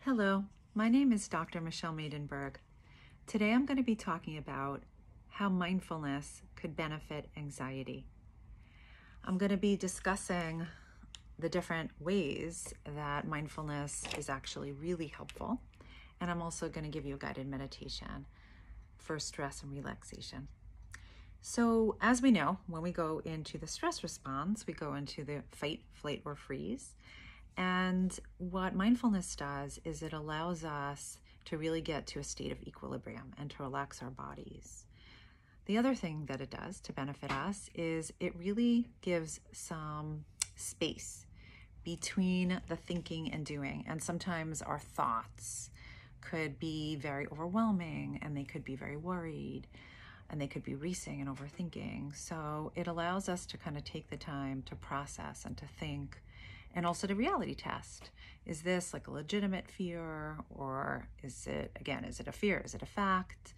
Hello, my name is Dr. Michelle Maidenberg. Today I'm going to be talking about how mindfulness could benefit anxiety. I'm going to be discussing the different ways that mindfulness is actually really helpful, and I'm also going to give you a guided meditation for stress and relaxation. So as we know, when we go into the stress response, we go into the fight, flight, or freeze. And what mindfulness does is it allows us to really get to a state of equilibrium and to relax our bodies. The other thing that it does to benefit us is it really gives some space between the thinking and doing. And sometimes our thoughts could be very overwhelming, and they could be very worried, and they could be racing and overthinking. So it allows us to kind of take the time to process and to think, and also to reality test. Is this like a legitimate fear, or is it a fear? Is it a fact?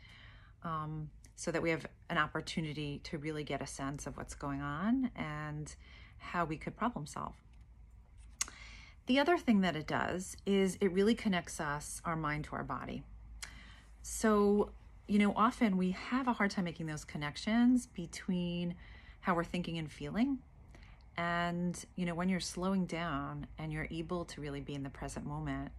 So that we have an opportunity to really get a sense of what's going on and how we could problem solve. The other thing that it does is it really connects our mind to our body. So, often we have a hard time making those connections between how we're thinking and feeling. And, when you're slowing down and you're able to really be in the present moment,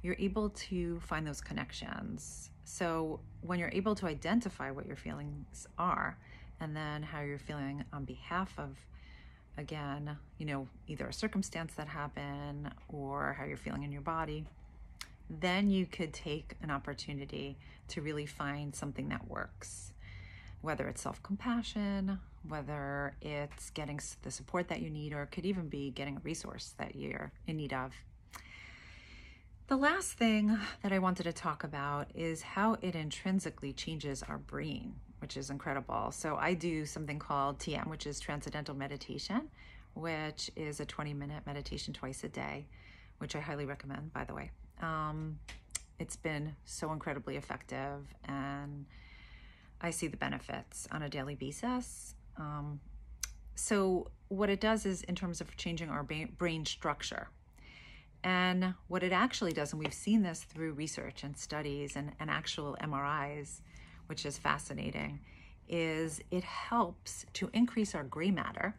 you're able to find those connections. So when you're able to identify what your feelings are, and then how you're feeling on behalf of, again, either a circumstance that happened or how you're feeling in your body, then you could take an opportunity to really find something that works. Whether it's self-compassion, whether it's getting the support that you need, or it could even be getting a resource that you're in need of. The last thing that I wanted to talk about is how it intrinsically changes our brain, which is incredible. So I do something called TM, which is Transcendental Meditation, which is a 20-minute meditation twice a day, which I highly recommend, by the way. It's been so incredibly effective, and I see the benefits on a daily basis. So what it does is in terms of changing our brain structure. And what it actually does, and we've seen this through research and studies and actual MRIs, which is fascinating, is it helps to increase our gray matter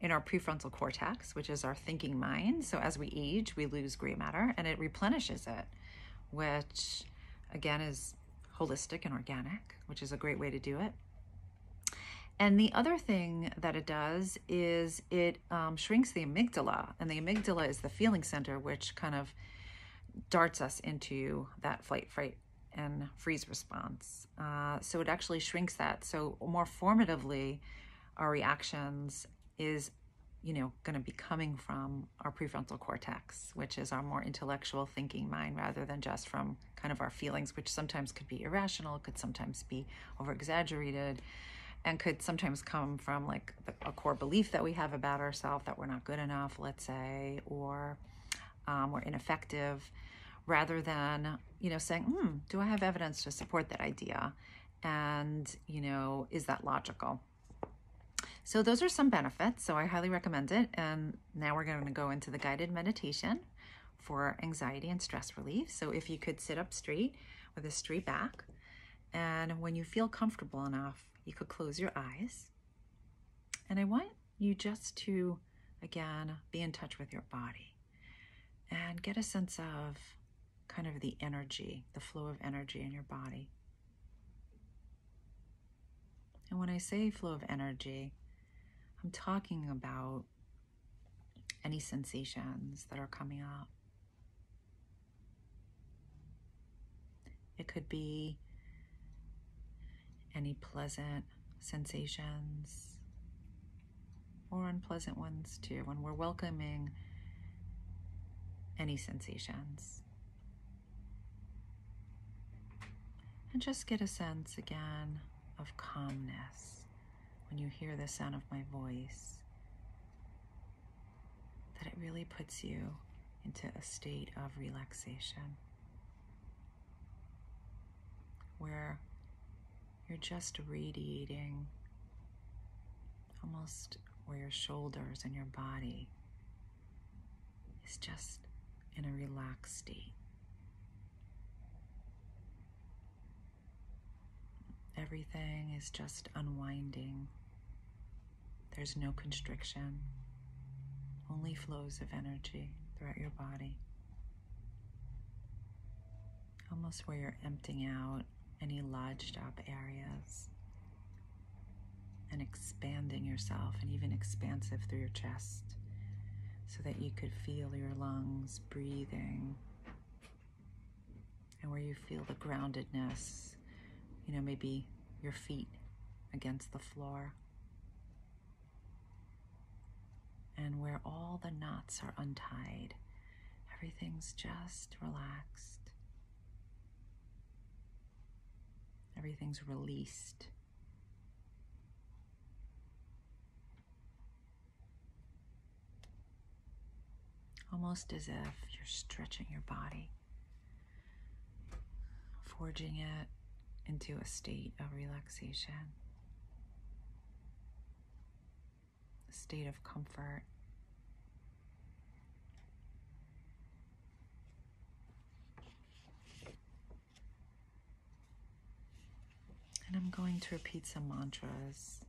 in our prefrontal cortex, which is our thinking mind. So as we age, we lose gray matter, and it replenishes it, which again is holistic and organic, which is a great way to do it. And the other thing that it does is it shrinks the amygdala, and the amygdala is the feeling center, which kind of darts us into that flight, fight, and freeze response. So it actually shrinks that. So more formatively, our reactions is, going to be coming from our prefrontal cortex, which is our more intellectual thinking mind, rather than just from kind of our feelings, which sometimes could be irrational, could sometimes be over-exaggerated, and could sometimes come from like a core belief that we have about ourselves, that we're not good enough, let's say, or we're ineffective, rather than, saying, do I have evidence to support that idea? And, is that logical? So those are some benefits. So I highly recommend it. And now we're going to go into the guided meditation for anxiety and stress relief. So if you could sit up straight with a straight back, and when you feel comfortable enough, you could close your eyes. And I want you just to, again, be in touch with your body and get a sense of kind of the energy, the flow of energy in your body. And when I say flow of energy, I'm talking about any sensations that are coming up. It could be any pleasant sensations or unpleasant ones too, when we're welcoming any sensations. And just get a sense again of calmness when you hear the sound of my voice, that it really puts you into a state of relaxation, where you're just radiating, almost where your shoulders and your body is just in a relaxed state. everything is just unwinding. There's no constriction, only flows of energy throughout your body. Almost where you're emptying out any lodged up areas and expanding yourself, and even expansive through your chest so that you could feel your lungs breathing, and where you feel the groundedness, maybe your feet against the floor, and where all the knots are untied. Everything's just relaxed. Everything's released. Almost as if you're stretching your body, forging it into a state of relaxation, a state of comfort. And I'm going to repeat some mantras.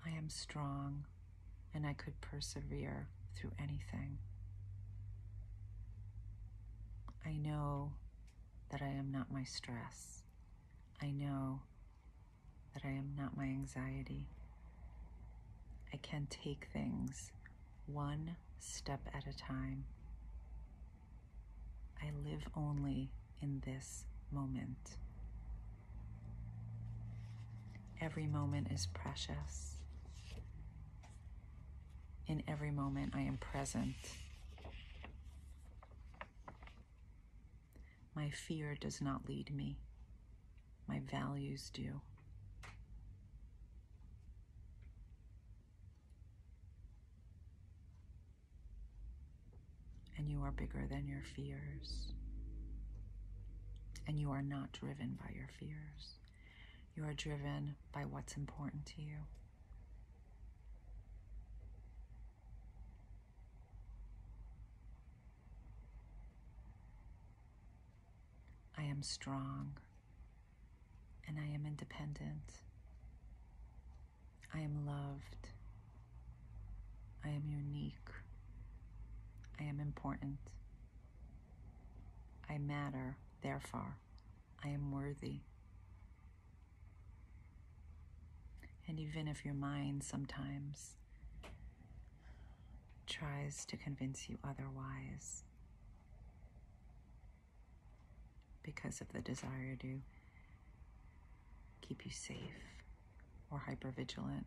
I am strong, and I could persevere through anything. I know that I am not my stress. I know that I am not my anxiety. I can take things one step at a time. I live only in this moment. Every moment is precious. In every moment, I am present. My fear does not lead me. My values do. And you are bigger than your fears. And you are not driven by your fears. You are driven by what's important to you. I am strong, and I am independent. I am loved. I am unique. I am important. I matter, therefore, I am worthy. And even if your mind sometimes tries to convince you otherwise, because of the desire to keep you safe or hypervigilant,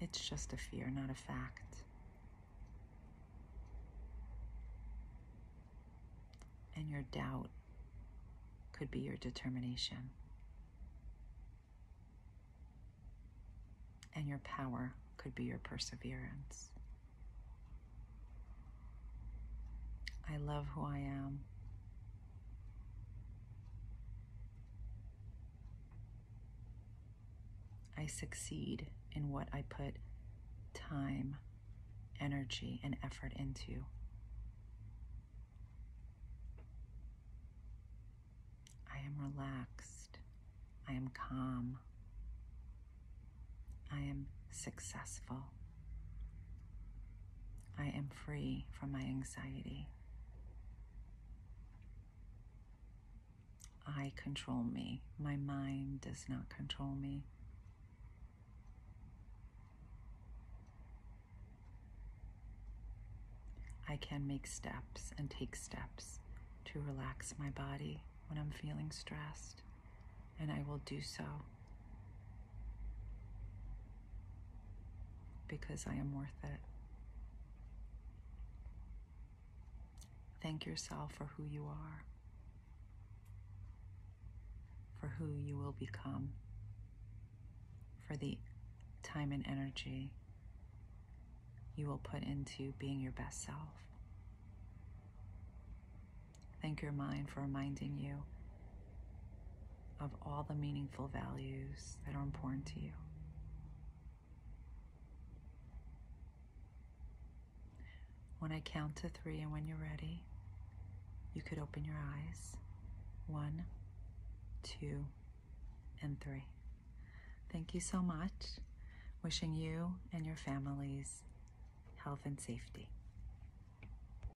it's just a fear, not a fact. And your doubt could be your determination. And your power could be your perseverance. I love who I am. I succeed in what I put time, energy, and effort into. I am relaxed. I am calm. I am successful. I am free from my anxiety. I control me. My mind does not control me. I can make steps and take steps to relax my body when I'm feeling stressed, and I will do so because I am worth it. Thank yourself for who you are, for who you will become, for the time and energy you will put into being your best self. Thank your mind for reminding you of all the meaningful values that are important to you. When I count to 3 and when you're ready, you could open your eyes. 1, 2, and 3. Thank you so much. Wishing you and your families health and safety.